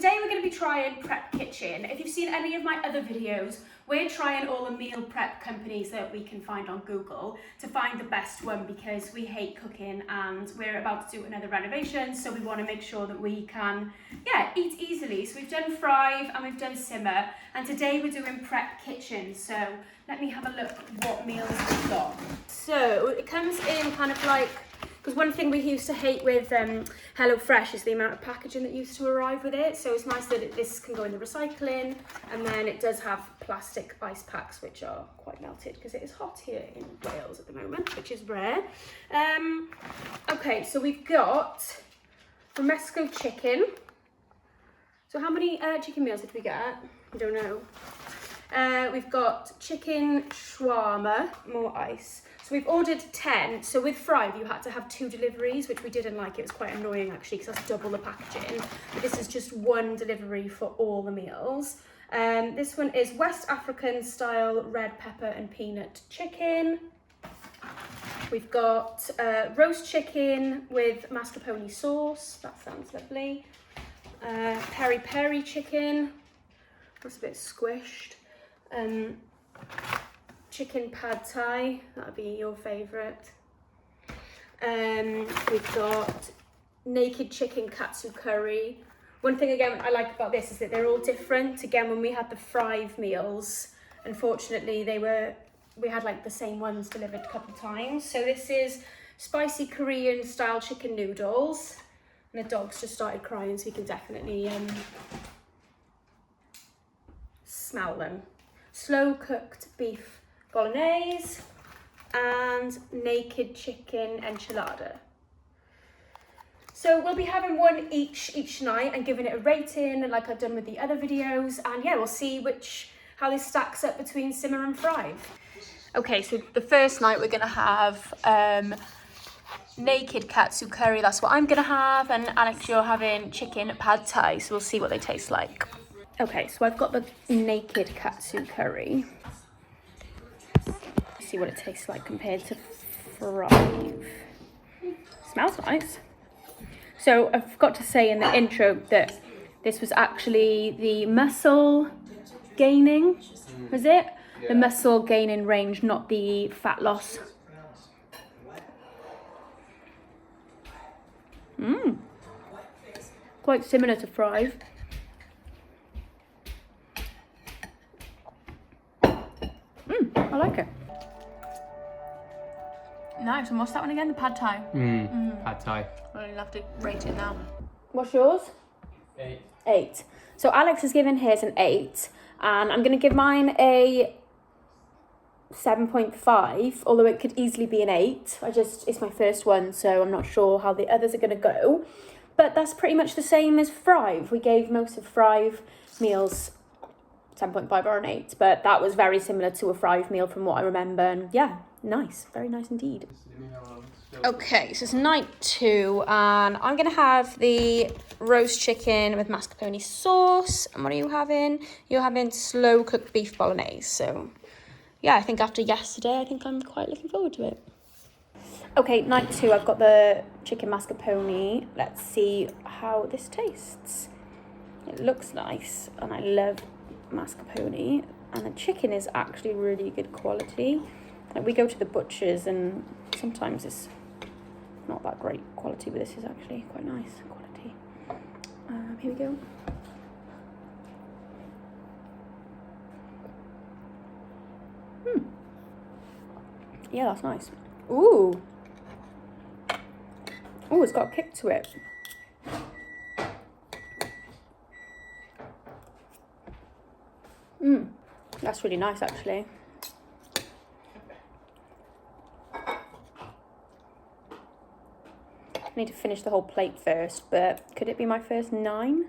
today we're going to be trying Prep Kitchen. If you've seen any of my other videos, we're trying all the meal prep companies that we can find on Google to find the best one, because we hate cooking and we're about to do another renovation, so we want to make sure that we can, eat easily. So we've done Frive and we've done Simmer, and today we're doing Prep Kitchen. So let me have a look what meals we've got. So it comes in kind of like, because one thing we used to hate with HelloFresh is the amount of packaging that used to arrive with it. So it's nice that this can go in the recycling, and then it does have plastic ice packs, which are quite melted because it is hot here in Wales at the moment, which is rare. Okay, so we've got Romesco chicken. So how many chicken meals did we get? I don't know. We've got chicken shawarma, more ice. So we've ordered 10. So with Frive, you had to have 2 deliveries, which we didn't like. It was quite annoying actually, because that's double the packaging. But this is just 1 delivery for all the meals. This one is West African style red pepper and peanut chicken. We've got roast chicken with mascarpone sauce. That sounds lovely. Peri chicken. That's a bit squished. Chicken pad thai, that'd be your favourite. We've got naked chicken katsu curry. One thing again I like about this is that they're all different. Again, when we had the Frive meals, unfortunately we had like the same ones delivered a couple of times. So this is spicy Korean style chicken noodles, and the dogs just started crying, so you can definitely smell them. Slow cooked beef Bolognese and naked chicken enchilada. So we'll be having one each night and giving it a rating, like I've done with the other videos, and we'll see how this stacks up between Simmer and Frive. Okay, so the first night we're gonna have naked katsu curry. That's what I'm gonna have, and Alex, you're having chicken pad thai, so we'll see what they taste like. Okay, so I've got the naked katsu curry. See what it tastes like compared to Frive. Smells nice. So I forgot to say in the intro that this was actually the muscle gaining, was it? Yeah. The muscle gaining range, not the fat loss. Quite similar to Frive. I like it. Nice, and what's that one again? The pad thai? Pad thai. I'll have to rate it now. What's yours? 8. So Alex has given his an 8, and I'm going to give mine a 7.5, although it could easily be an 8. It's my first one, so I'm not sure how the others are going to go. But that's pretty much the same as Frive. We gave most of Frive meals 7.5 or an 8, but that was very similar to a Frive meal from what I remember, and nice, very nice indeed. Okay, so it's night 2, and I'm gonna have the roast chicken with mascarpone sauce. And what are you having? You're having slow cooked beef bolognese. So I think after yesterday, I think I'm quite looking forward to it. Okay, night 2, I've got the chicken mascarpone. Let's see how this tastes. It looks nice, and I love mascarpone, and the chicken is actually really good quality. Like, we go to the butchers and sometimes it's not that great quality, but this is actually quite nice quality. Here we go. Yeah, that's nice. Ooh, it's got a kick to it. That's really nice actually. I need to finish the whole plate first, but could it be my first 9?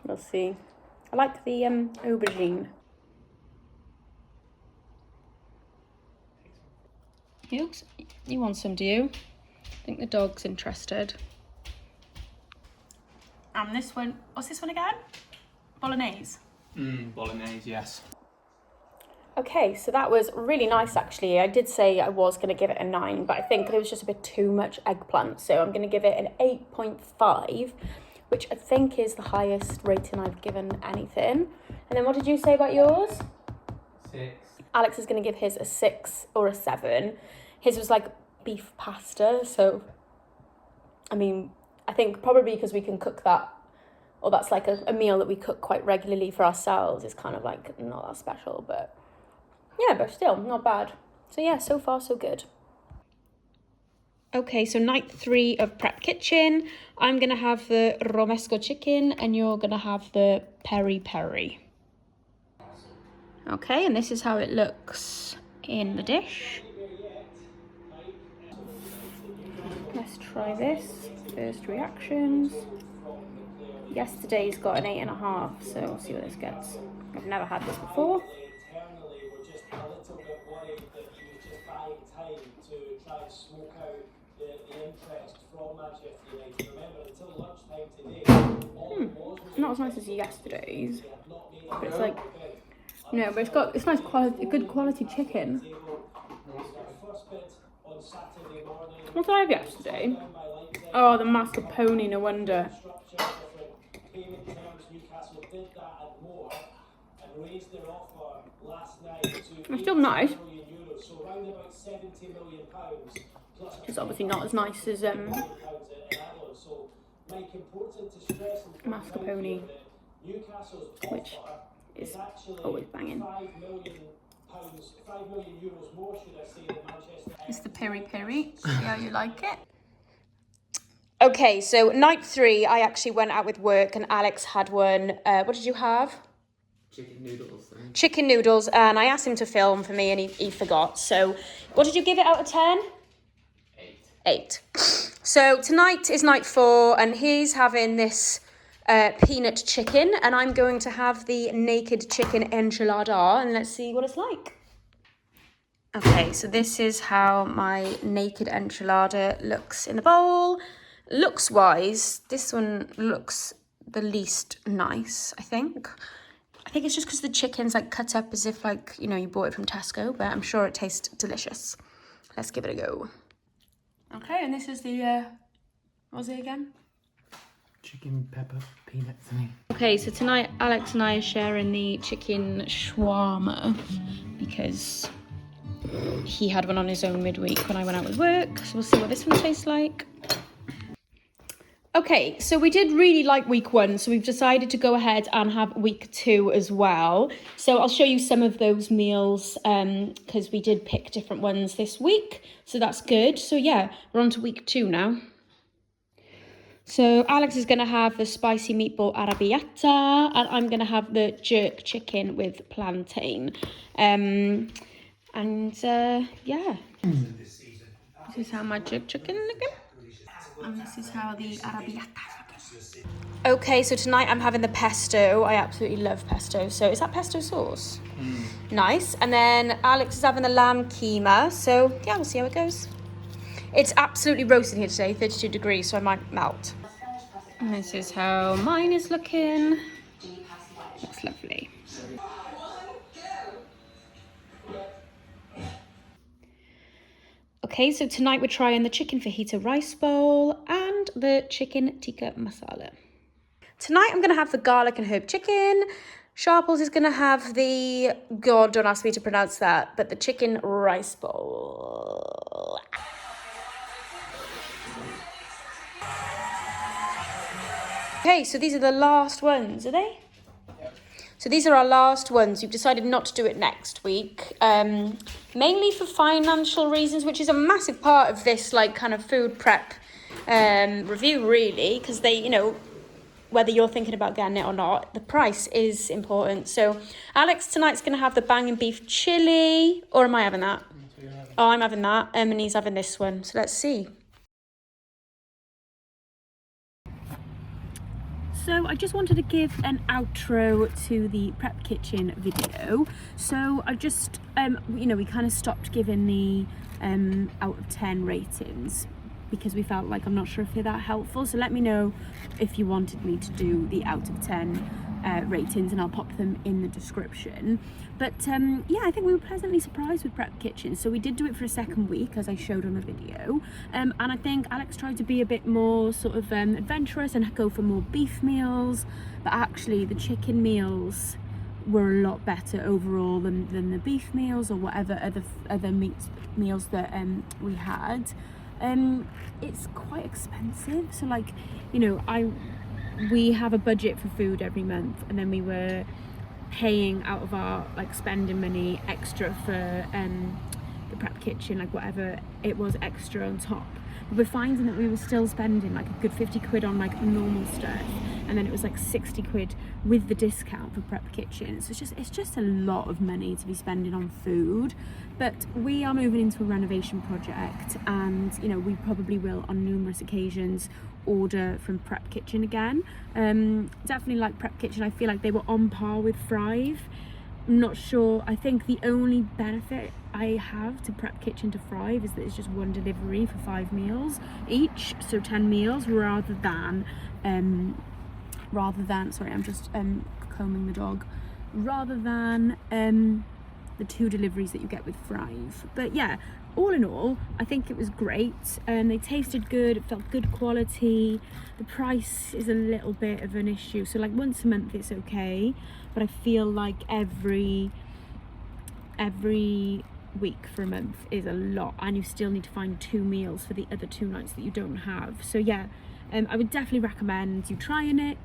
We'll see. I like the aubergine. You want some, do you? I think the dog's interested. And this one, what's this one again? Bolognese? Bolognese, yes. Okay, so that was really nice actually. I did say I was going to give it a 9, but I think there was just a bit too much eggplant. So I'm going to give it an 8.5, which I think is the highest rating I've given anything. And then what did you say about yours? 6. Alex is going to give his a 6 or a 7. His was like beef pasta, so I mean, I think probably because we can cook that, or that's like a meal that we cook quite regularly for ourselves, is kind of like not that special, but yeah, but still not bad. So yeah, so far so good. Okay, so night 3 of Prep Kitchen. I'm gonna have the Romesco chicken and you're gonna have the Peri. Okay, and this is how it looks in the dish. Let's try this. First reactions. Yesterday's got an 8.5, so we'll see what this gets. I've never had this before. Not as nice as yesterday's, but it's like, no, but it's nice quality, good quality chicken. What did I have yesterday? Oh, the mascarpone, no wonder. It's still nice. It's obviously not as nice as mascarpone, which is always banging. It's the Peri. See how you like it? Okay, so night 3, I actually went out with work and Alex had one. What did you have? Chicken noodles. Chicken noodles, and I asked him to film for me and he forgot. So what did you give it out of 10? 8. So tonight is night 4 and he's having this peanut chicken and I'm going to have the naked chicken enchilada, and let's see what it's like. Okay, so this is how my naked enchilada looks in a bowl. Looks wise, this one looks the least nice, I think. I think it's just because the chicken's like cut up as if like, you know, you bought it from Tesco, but I'm sure it tastes delicious. Let's give it a go. Okay, and this is the, what was it again? Chicken, pepper, peanuts. Okay, so tonight Alex and I are sharing the chicken shawarma because he had one on his own midweek when I went out with work. So we'll see what this one tastes like. Okay, so we did really like week 1, so we've decided to go ahead and have week 2 as well. So I'll show you some of those meals because we did pick different ones this week, so that's good. So yeah, we're on to week 2 now. So Alex is going to have the spicy meatball arrabbiata and I'm going to have the jerk chicken with plantain. Yeah, this is how my jerk chicken looking. And this is how the arrabbiata is looking. Okay, so tonight I'm having the pesto. I absolutely love pesto. So is that pesto sauce? Nice. And then Alex is having the lamb keema. So yeah, we'll see how it goes. It's absolutely roasting here today, 32 degrees, so I might melt. And this is how mine is looking. Looks lovely. Okay, so tonight we're trying the chicken fajita rice bowl and the chicken tikka masala. Tonight I'm going to have the garlic and herb chicken. Sharples is going to have the, God, don't ask me to pronounce that, but the chicken rice bowl. Okay, so these are the last ones, are they? So these are our last ones. We've decided not to do it next week, mainly for financial reasons, which is a massive part of this like kind of food prep review, really, because they, you know, whether you're thinking about getting it or not, the price is important. So Alex tonight's going to have the banging beef chili, or am I having that? Oh, I'm having that, and he's having this one. So let's see. So I just wanted to give an outro to the prep kitchen video. So I just, you know, we kind of stopped giving the out of 10 ratings because we felt like, I'm not sure if they're that helpful. So let me know if you wanted me to do the out of 10 ratings, and I'll pop them in the description. But yeah, I think we were pleasantly surprised with Prep Kitchen. So we did do it for a second week, as I showed on the video, and I think Alex tried to be a bit more sort of adventurous and go for more beef meals, but actually the chicken meals were a lot better overall than the beef meals or whatever other meals that we had. It's quite expensive, so like, you know, we have a budget for food every month, and then we were paying out of our like spending money extra for the Prep Kitchen, like whatever it was extra on top. But we're finding that we were still spending like a good 50 quid on like normal stuff, and then it was like 60 quid with the discount for Prep Kitchen. So it's just a lot of money to be spending on food. But we are moving into a renovation project, and you know, we probably will on numerous occasions order from Prep Kitchen again. Definitely like Prep Kitchen. I feel like they were on par with Frive. I'm not sure. I think the only benefit I have to Prep Kitchen to Frive is that it's just one delivery for 5 meals each, so 10 meals rather than sorry, I'm just combing the dog, rather than the 2 deliveries that you get with Frive. But yeah, all in all, I think it was great. They tasted good, it felt good quality. The price is a little bit of an issue, so like once a month it's okay, but I feel like every week for a month is a lot, and you still need to find 2 meals for the other 2 nights that you don't have. So yeah, I would definitely recommend you trying it.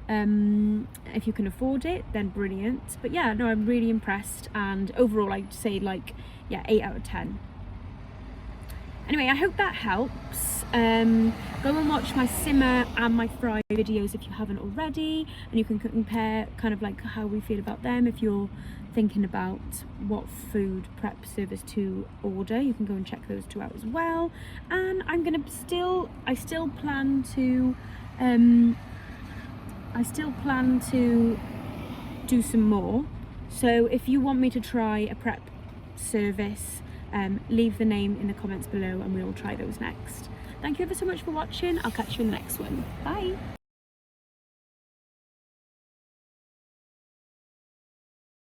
If you can afford it, then brilliant. But yeah, no, I'm really impressed, and overall I'd say like, yeah, 8 out of 10. Anyway, I hope that helps. Go and watch my Simmer and my Frive videos if you haven't already, and you can compare kind of like how we feel about them. If you're thinking about what food prep service to order, you can go and check those 2 out as well. And I still plan to do some more. So if you want me to try a prep service, leave the name in the comments below and we'll try those next. Thank you ever so much for watching. I'll catch you in the next one. Bye.